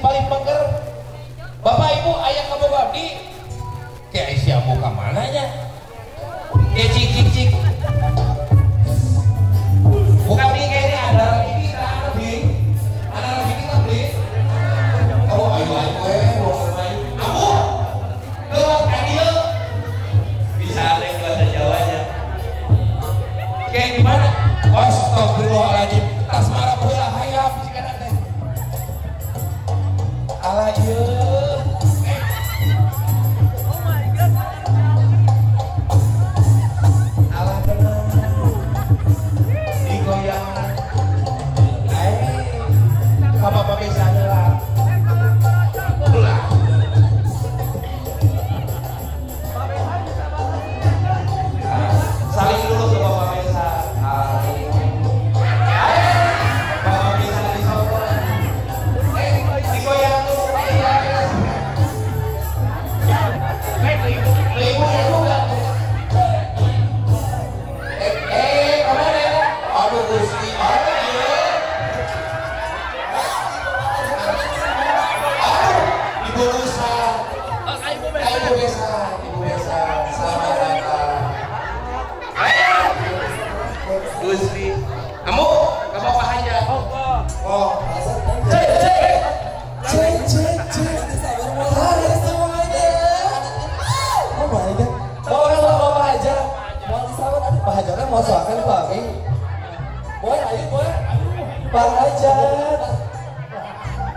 paling pengker Bapak Ibu ayah kamu babdi kayak isi abu kamananya kayak cik bukan nih kayaknya ada ini ada lebih kita beli oh ayo abu lewat radio bisa ada yang bahasa Jawanya kayak gimana astagfirullahaladzim tas marah bola hayam jika ada ala iya ala tenang digoyang apa bisa lah saling dulu ke Bapak Mesa Bapak Mesa disokong digoyang dulu ibunya juga kemana ya aduh Gusti Ibu Lusa Ibu Besa selamat datang Gusti kamu gak apa-apa aja oh cek hai semuanya oh my god bawa aja mau disawat ada Pak Hajar mau soakan Pak Amin boy ayo boy Pak Hajar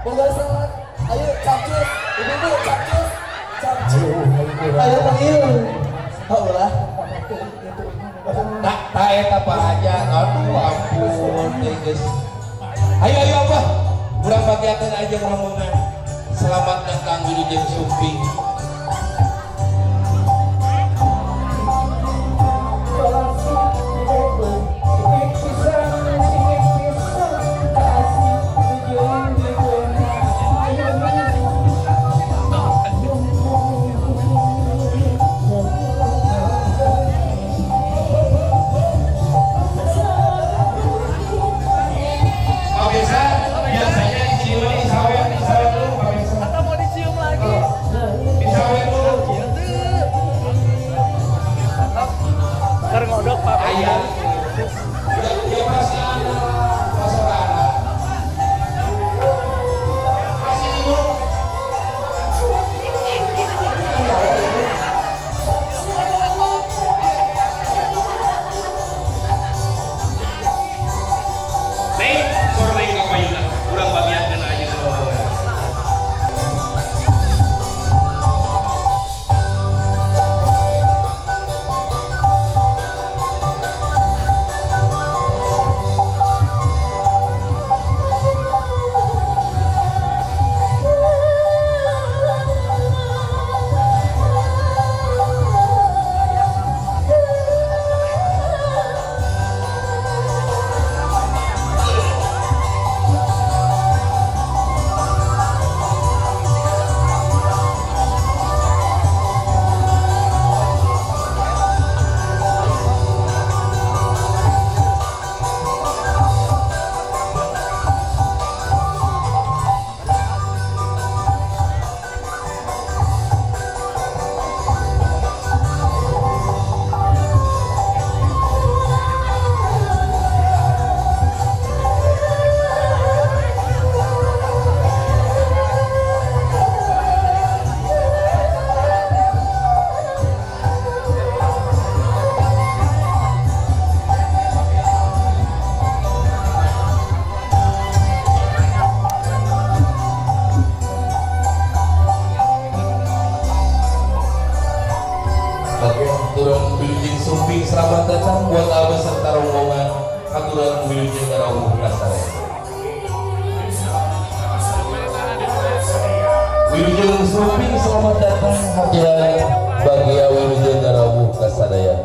boga salat ayo capcus ibu capcus ayo panggil ulah tak eta Pak Hajar aduh ampun guys ayo apa kurang bagiatan aja ngomongan selamat datang Wilujeng Sumping biasanya dicium di sawah dulu Pak Besa atau mau dicium lagi di sawah dulu ntar ngodok Pak ayah dia pasti ada masalah kasih dulu nih sore ngapain lah kurang bagian aja semua Aturan Wilujeng Sumping selamat datang buat abah serta rombongan aturan Wilujeng Rawuh Kasaraya Wilujeng Sumping selamat datang hadiah bagi Wilujeng Rawuh Kasaraya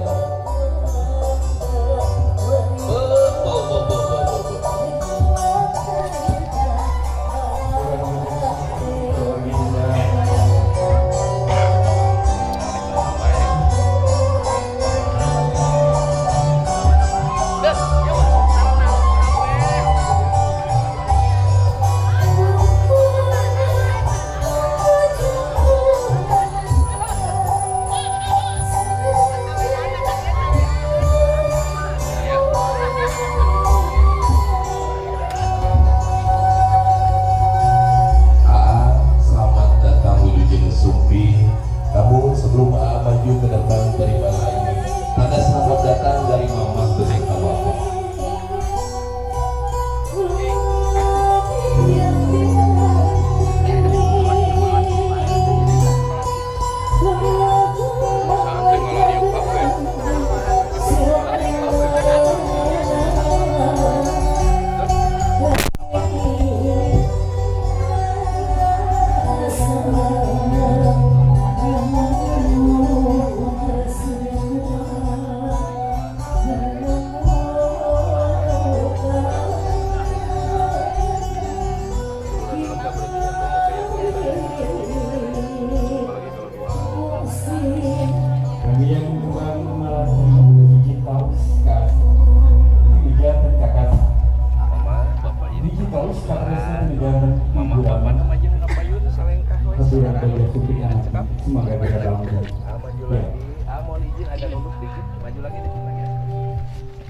Semoga mereka dalam maju lagi. Mohon izin agak nunduk dikit. Maju lagi dikit lagi.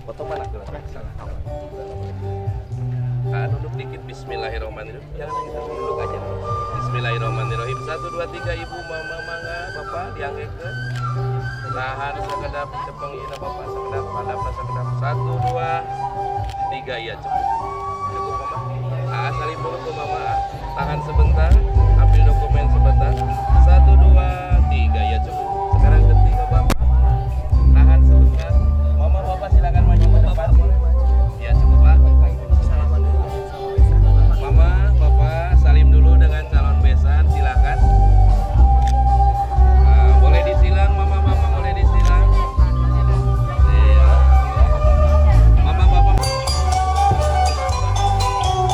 Foto mana tuh? Salah. Nunduk dikit. Bismillahirrahmanirrahim. Jangan kita nunduk aja. Bismillahirrahmanirrahim. 1, 2, 3. Ibu, mama, mangga, bapak diangkatkan. Nahan sekedap cepeng ina bapak sekedap hadapna sekedap 1, 2, 3 ya cukup mama. Salim dulu ke mama. Tahan sebentar. Ambil dokumen sebentar. 1, 2, 3 ya cukup. Sekarang ketiga bapak. Tahan sebentar. Mama bapak silakan maju ke depan. Ya cukup pak. Mama bapak salim dulu dengan calon besan silakan. Boleh disilang mama boleh disilang. Iya. Mama bapak.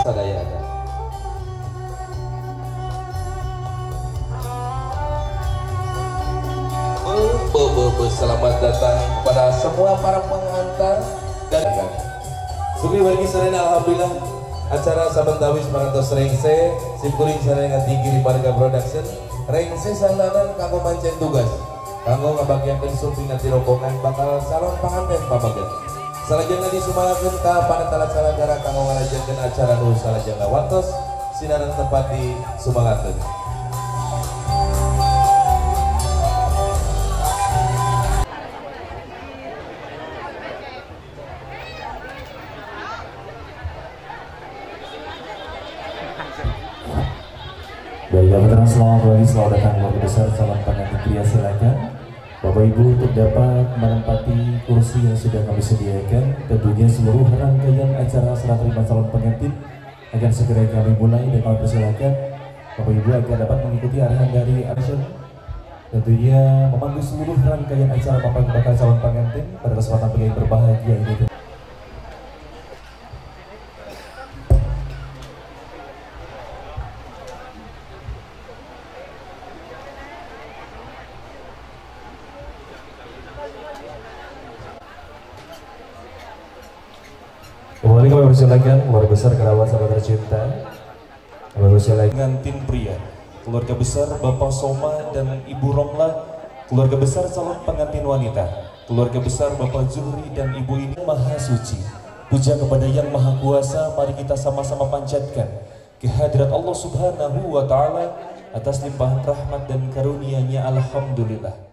Sadaya ada. Selamat datang kepada semua para pengantar dan Sugi bagi serena alhamdulillah acara sabentawis parantos Rengse simkuring sareng tinggi di Marga Production Rengse sandanan kanggo mancen tugas kanggo ngabagiankeun suping nanti rombongan bakal salon panganten pamageun salajengna disumalakeun ka panetala salagara kanggo ngalajenkeun acara nu salajengna wantos sinaran tempat di sumalakeun. Baik, veteran selamat pagi, selamat datang keluarga besar calon pengantin pria, silakan Bapak Ibu untuk dapat menempati kursi yang sudah kami sediakan. Tentunya seluruh rangkaian acara serah terima calon pengantin akan segera kami mulai dan kami persilakan Bapak Ibu agar dapat mengikuti arahan dari Action. Tentunya memandu seluruh rangkaian acara papan bakal calon pengantin pada kesempatan pagi yang berbahagia ini. Kembali kami persilakan keluarga besar kerabat sahabat tercinta. Kami persilakan pengantin pria, keluarga besar Bapak Soma dan Ibu Romla, keluarga besar calon pengantin wanita, keluarga besar Bapak Zuhri dan Ibu ini Maha Suci. Puja kepada Yang Maha Kuasa, mari kita sama-sama panjatkan kehadirat Allah Subhanahu wa Ta'ala atas limpahan rahmat dan karunia-Nya. Alhamdulillah.